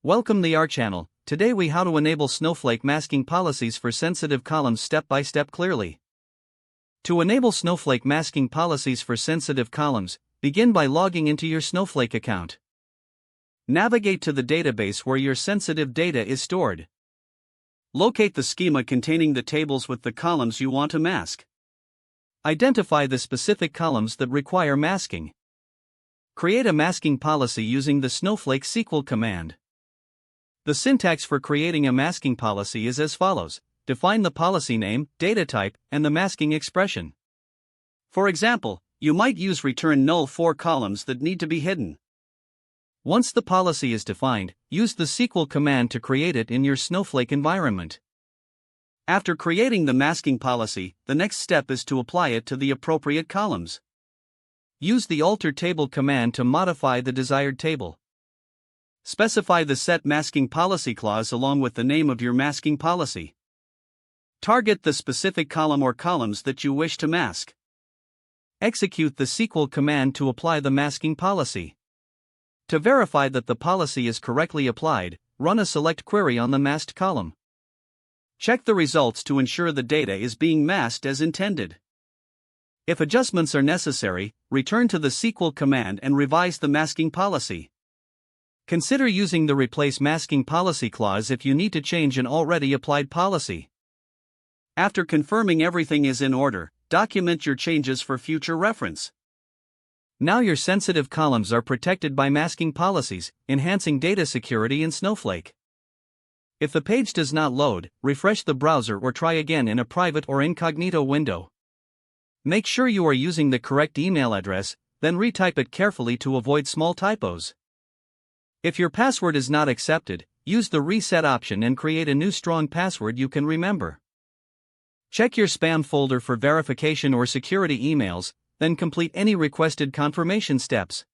Welcome to our channel. Today we how to enable Snowflake masking policies for sensitive columns step by step clearly. To enable Snowflake masking policies for sensitive columns, begin by logging into your Snowflake account. Navigate to the database where your sensitive data is stored. Locate the schema containing the tables with the columns you want to mask. Identify the specific columns that require masking. Create a masking policy using the Snowflake SQL command. The syntax for creating a masking policy is as follows: define the policy name, data type, and the masking expression. For example, you might use return null for columns that need to be hidden. Once the policy is defined, use the SQL command to create it in your Snowflake environment. After creating the masking policy, the next step is to apply it to the appropriate columns. Use the alter table command to modify the desired table. Specify the set masking policy clause along with the name of your masking policy. Target the specific column or columns that you wish to mask. Execute the SQL command to apply the masking policy. To verify that the policy is correctly applied, run a select query on the masked column. Check the results to ensure the data is being masked as intended. If adjustments are necessary, return to the SQL command and revise the masking policy. Consider using the replace masking policy clause if you need to change an already applied policy. After confirming everything is in order, document your changes for future reference. Now your sensitive columns are protected by masking policies, enhancing data security in Snowflake. If the page does not load, refresh the browser or try again in a private or incognito window. Make sure you are using the correct email address, then retype it carefully to avoid small typos. If your password is not accepted, use the reset option and create a new strong password you can remember. Check your spam folder for verification or security emails, then complete any requested confirmation steps.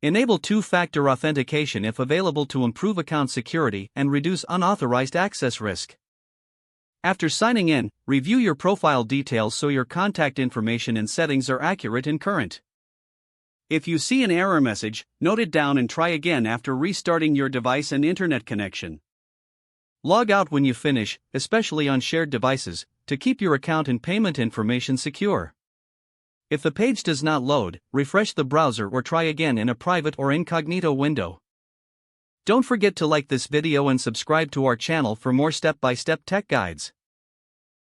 Enable two-factor authentication if available to improve account security and reduce unauthorized access risk. After signing in, review your profile details so your contact information and settings are accurate and current. If you see an error message, note it down and try again after restarting your device and internet connection. Log out when you finish, especially on shared devices, to keep your account and payment information secure. If the page does not load, refresh the browser or try again in a private or incognito window. Don't forget to like this video and subscribe to our channel for more step-by-step tech guides.